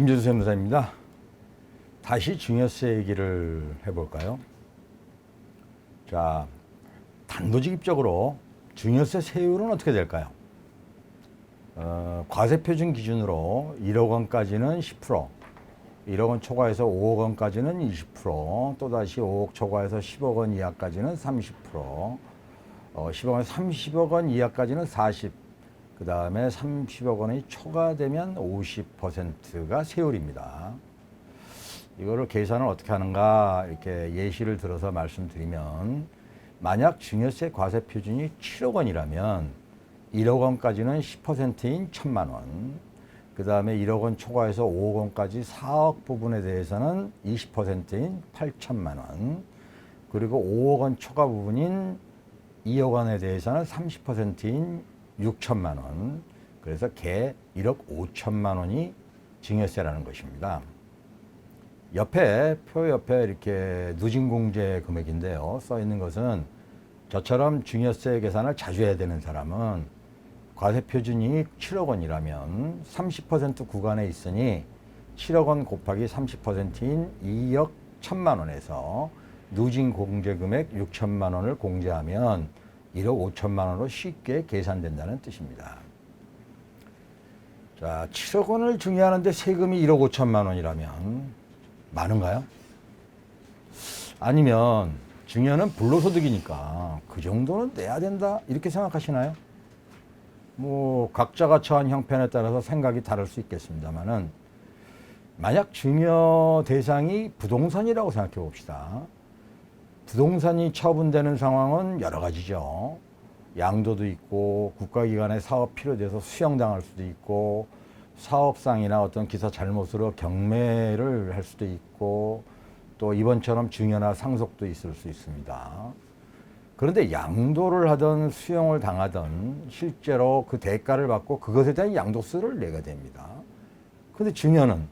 김재수 세무사입니다. 다시 증여세 얘기를 해볼까요? 자, 단도직입적으로 증여세 세율은 어떻게 될까요? 과세표준 기준으로 1억 원까지는 10%, 1억 원 초과해서 5억 원까지는 20%, 또다시 5억 초과해서 10억 원 이하까지는 30%, 10억 원, 30억 원 이하까지는 40%, 그 다음에 30억 원이 초과되면 50%가 세율입니다. 이거를 계산을 어떻게 하는가 이렇게 예시를 들어서 말씀드리면, 만약 증여세 과세 표준이 7억 원이라면 1억 원까지는 10%인 1,000만 원, 그 다음에 1억 원 초과해서 5억 원까지 4억 부분에 대해서는 20%인 8천만 원, 그리고 5억 원 초과 부분인 2억 원에 대해서는 30%인 6천만 원, 그래서 개 1억 5천만 원이 증여세라는 것입니다. 옆에 표 옆에 이렇게 누진공제 금액인데요. 써 있는 것은 저처럼 증여세 계산을 자주 해야 되는 사람은 과세 표준이 7억 원이라면 30% 구간에 있으니 7억 원 곱하기 30%인 2억 1천만 원에서 누진공제 금액 6천만 원을 공제하면 1억 5천만 원으로 쉽게 계산된다는 뜻입니다. 자, 7억 원을 증여하는데 세금이 1억 5천만 원이라면 많은가요? 아니면 증여는 불로소득이니까 그 정도는 내야 된다 이렇게 생각하시나요? 뭐 각자가 처한 형편에 따라서 생각이 다를 수 있겠습니다만은, 만약 증여 대상이 부동산이라고 생각해 봅시다. 부동산이 처분되는 상황은 여러 가지죠. 양도도 있고, 국가기관의 사업 필요돼서 수용당할 수도 있고, 사업상이나 어떤 기사 잘못으로 경매를 할 수도 있고, 또 이번처럼 증여나 상속도 있을 수 있습니다. 그런데 양도를 하든 수용을 당하든 실제로 그 대가를 받고 그것에 대한 양도세를 내게 됩니다. 그런데 증여는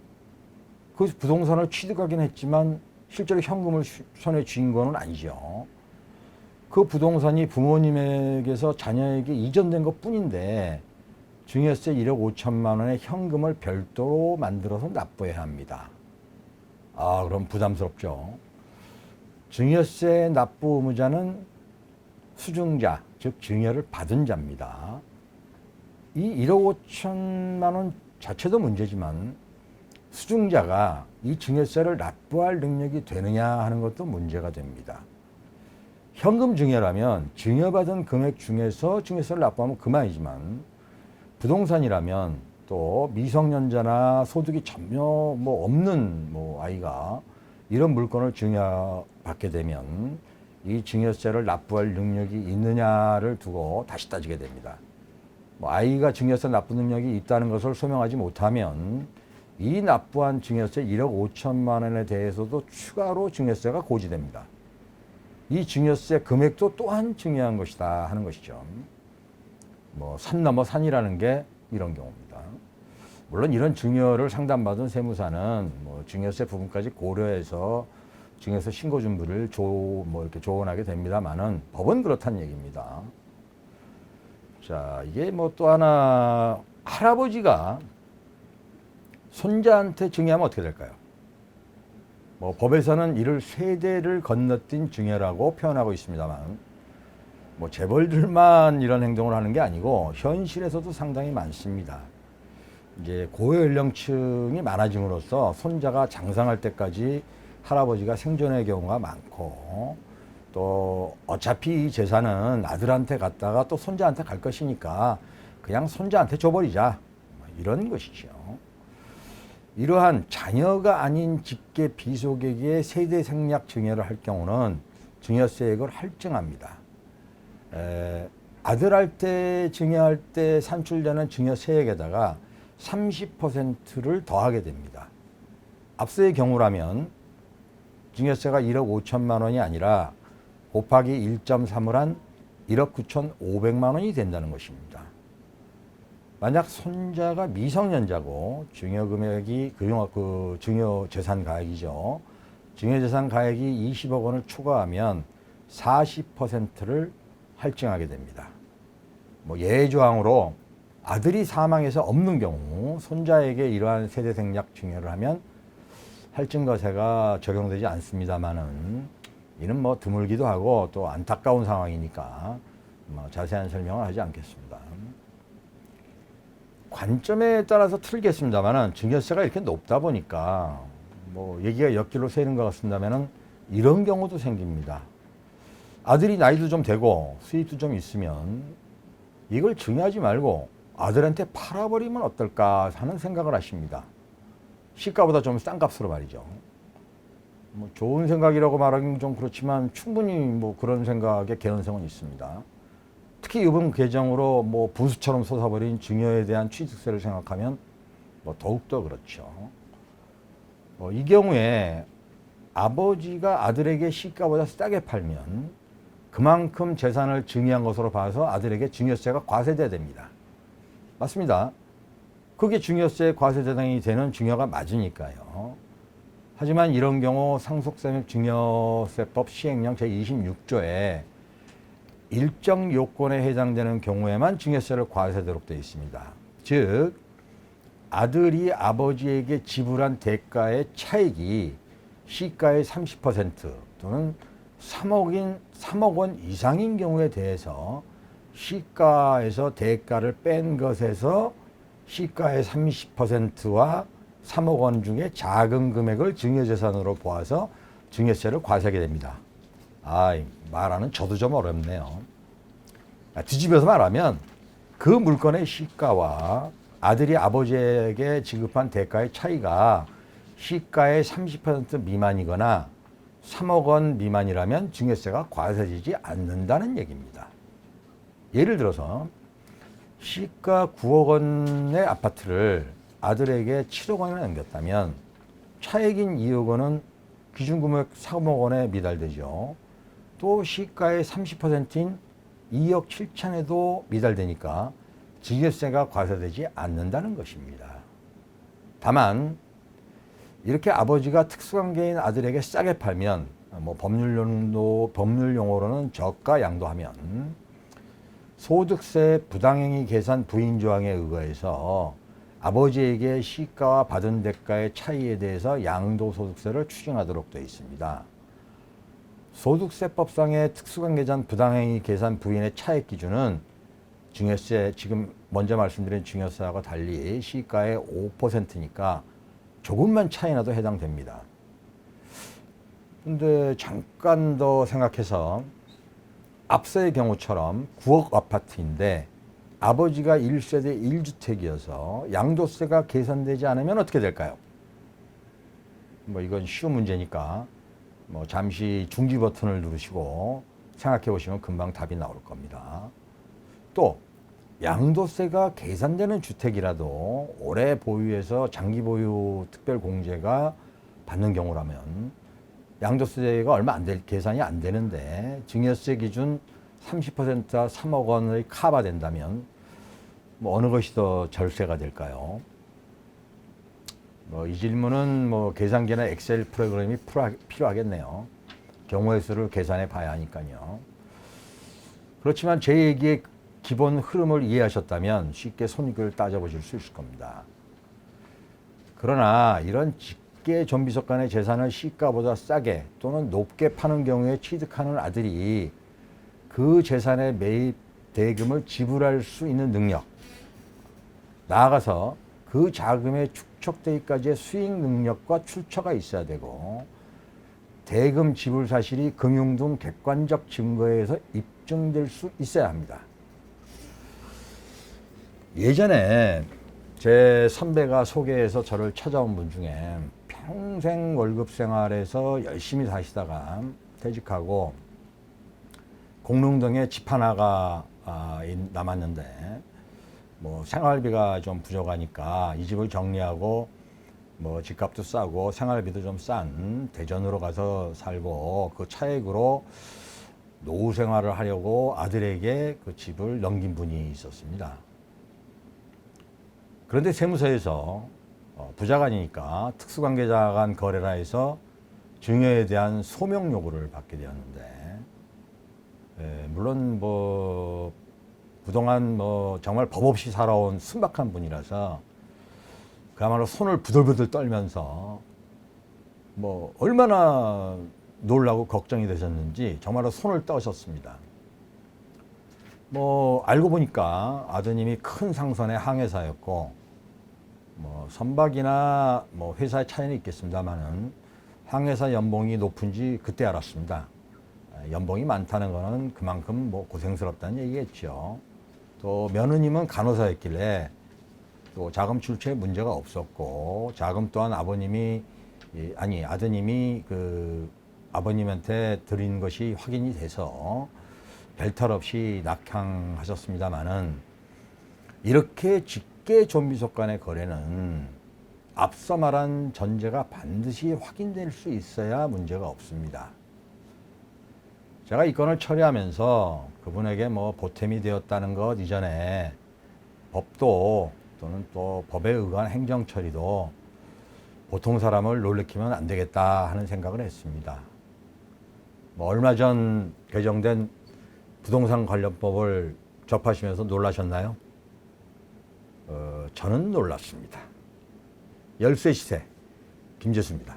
그 부동산을 취득하긴 했지만 실제로 현금을 손에 쥔 거는 아니죠. 그 부동산이 부모님에게서 자녀에게 이전된 것 뿐인데 증여세 1억 5천만 원의 현금을 별도로 만들어서 납부해야 합니다. 아, 그럼 부담스럽죠. 증여세 납부 의무자는 수증자, 즉 증여를 받은 자입니다. 이 1억 5천만 원 자체도 문제지만 수증자가 이 증여세를 납부할 능력이 되느냐 하는 것도 문제가 됩니다. 현금 증여라면 증여받은 금액 중에서 증여세를 납부하면 그만이지만, 부동산이라면 또 미성년자나 소득이 전혀 없는 아이가 이런 물건을 증여받게 되면 이 증여세를 납부할 능력이 있느냐를 두고 다시 따지게 됩니다. 아이가 증여세 납부 능력이 있다는 것을 소명하지 못하면 이 납부한 증여세 1억 5천만 원에 대해서도 추가로 증여세가 고지됩니다. 이 증여세 금액도 또한 증여한 것이다 하는 것이죠. 산 넘어 산이라는 게 이런 경우입니다. 물론 이런 증여를 상담받은 세무사는 증여세 부분까지 고려해서 증여세 신고 준비를 이렇게 조언하게 됩니다만은, 법은 그렇다는 얘기입니다. 자, 이게 또 하나, 할아버지가 손자한테 증여하면 어떻게 될까요? 법에서는 이를 세대를 건너뛴 증여라고 표현하고 있습니다만, 재벌들만 이런 행동을 하는 게 아니고 현실에서도 상당히 많습니다. 이제 고연령층이 많아짐으로써 손자가 장성할 때까지 할아버지가 생존의 경우가 많고, 또 어차피 이 재산은 아들한테 갔다가 또 손자한테 갈 것이니까 그냥 손자한테 줘버리자, 이런 것이죠. 이러한 자녀가 아닌 직계 비속에게 세대 생략 증여를 할 경우는 증여세액을 할증합니다. 아들한테 증여할 때 산출되는 증여세액에다가 30%를 더하게 됩니다. 앞서의 경우라면 증여세가 1억 5천만 원이 아니라 곱하기 1.3을 한 1억 9,500만 원이 된다는 것입니다. 만약 손자가 미성년자고 증여금액이 증여재산 가액이죠. 증여재산 가액이 20억 원을 초과하면 40%를 할증하게 됩니다. 예조항으로 아들이 사망해서 없는 경우 손자에게 이러한 세대 생략 증여를 하면 할증과세가 적용되지 않습니다만은 이는 뭐 드물기도 하고 또 안타까운 상황이니까 뭐 자세한 설명을 하지 않겠습니다. 관점에 따라서 틀리겠습니다만은 증여세가 이렇게 높다 보니까 뭐 얘기가 옆길로 새는 것 같습니다만은 이런 경우도 생깁니다. 아들이 나이도 좀 되고 수입도 좀 있으면 이걸 증여하지 말고 아들한테 팔아버리면 어떨까 하는 생각을 하십니다. 시가보다 좀 싼 값으로 말이죠. 뭐 좋은 생각이라고 말하기는 좀 그렇지만 충분히 뭐 그런 생각의 개연성은 있습니다. 특히 이번 개정으로 뭐 부수처럼 솟아버린 증여에 대한 취득세를 생각하면 뭐 더욱더 그렇죠. 이 경우에 아버지가 아들에게 시가보다 싸게 팔면 그만큼 재산을 증여한 것으로 봐서 아들에게 증여세가 과세돼야 됩니다. 맞습니다. 그게 증여세 과세 대상이 되는 증여가 맞으니까요. 하지만 이런 경우 상속세입증여세법 시행령 제26조에 일정 요건에 해당되는 경우에만 증여세를 과세하도록 되어 있습니다. 즉 아들이 아버지에게 지불한 대가의 차익이 시가의 30% 또는 3억 원 이상인 경우에 대해서 시가에서 대가를 뺀 것에서 시가의 30%와 3억 원 중에 작은 금액을 증여재산으로 보아서 증여세를 과세하게 됩니다. 말하는 저도 좀 어렵네요. 뒤집어서 말하면 그 물건의 시가와 아들이 아버지에게 지급한 대가의 차이가 시가의 30% 미만이거나 3억 원 미만이라면 증여세가 과세되지 않는다는 얘기입니다. 예를 들어서 시가 9억 원의 아파트를 아들에게 7억 원에 넘겼다면 차액인 2억 원은 기준금액 3억 원에 미달되죠. 또 시가의 30%인 2억 7천에도 미달되니까 증여세가 과세되지 않는다는 것입니다. 다만 이렇게 아버지가 특수관계인 아들에게 싸게 팔면 뭐 법률 용어로는 저가 양도하면 소득세 부당행위 계산 부인 조항에 의거해서 아버지에게 시가와 받은 대가의 차이에 대해서 양도소득세를 추징하도록 되어 있습니다. 소득세법상의 특수관계자 부당행위 계산 부인의 차액 기준은 증여세, 지금 먼저 말씀드린 증여세하고 달리 시가의 5%니까 조금만 차이 나도 해당됩니다. 근데 잠깐 더 생각해서 앞서의 경우처럼 9억 아파트인데 아버지가 1세대 1주택이어서 양도세가 계산되지 않으면 어떻게 될까요? 뭐 이건 쉬운 문제니까 뭐 잠시 중지 버튼을 누르시고 생각해 보시면 금방 답이 나올 겁니다. 또 양도세가 계산되는 주택이라도 오래 보유해서 장기 보유 특별 공제가 받는 경우라면 양도세가 얼마 계산이 안 되는데 증여세 기준 30%와 3억 원의 카바 된다면 뭐 어느 것이 더 절세가 될까요? 이 질문은 계산기나 엑셀 프로그램이 필요하겠네요. 경우의 수를 계산해 봐야 하니까요. 그렇지만 제 얘기의 기본 흐름을 이해하셨다면 쉽게 손익을 따져보실 수 있을 겁니다. 그러나 이런 직계 존비속 간의 재산을 시가보다 싸게 또는 높게 파는 경우에 취득하는 아들이 그 재산의 매입 대금을 지불할 수 있는 능력, 나아가서 그 자금의 축적되기까지의 수익 능력과 출처가 있어야 되고 대금 지불 사실이 금융 등 객관적 증거에 의해서 입증될 수 있어야 합니다. 예전에 제 선배가 소개해서 저를 찾아온 분 중에 평생 월급 생활에서 열심히 사시다가 퇴직하고 공릉동에 집 하나가 남았는데 생활비가 좀 부족하니까 이 집을 정리하고 집값도 싸고 생활비도 좀 싼 대전으로 가서 살고 그 차액으로 노후 생활을 하려고 아들에게 그 집을 넘긴 분이 있었습니다. 그런데 세무서에서 부자간이니까 특수관계자 간 거래라 해서 증여에 대한 소명 요구를 받게 되었는데 물론 그동안 뭐 정말 법 없이 살아온 순박한 분이라서 그야말로 손을 부들부들 떨면서 뭐 얼마나 놀라고 걱정이 되셨는지 정말로 손을 떠셨습니다. 뭐 알고 보니까 아드님이 큰 상선의 항해사였고 뭐 선박이나 뭐 회사의 차이는 있겠습니다만은 항해사 연봉이 높은지 그때 알았습니다. 연봉이 많다는 거는 그만큼 뭐 고생스럽다는 얘기겠죠. 또 며느님은 간호사였길래 또 자금 출처에 문제가 없었고 자금 또한 아드님이 그 아버님한테 드린 것이 확인이 돼서 별탈 없이 낙향하셨습니다마는 이렇게 직계 좀비속 간의 거래는 앞서 말한 전제가 반드시 확인될 수 있어야 문제가 없습니다. 제가 이 건을 처리하면서 그분에게 뭐 보탬이 되었다는 것 이전에 법도 또는 또 법에 의한 행정 처리도 보통 사람을 놀래키면 안 되겠다 하는 생각을 했습니다. 뭐 얼마 전 개정된 부동산 관련법을 접하시면서 놀라셨나요? 저는 놀랐습니다. 열쇠 시세 김재수입니다.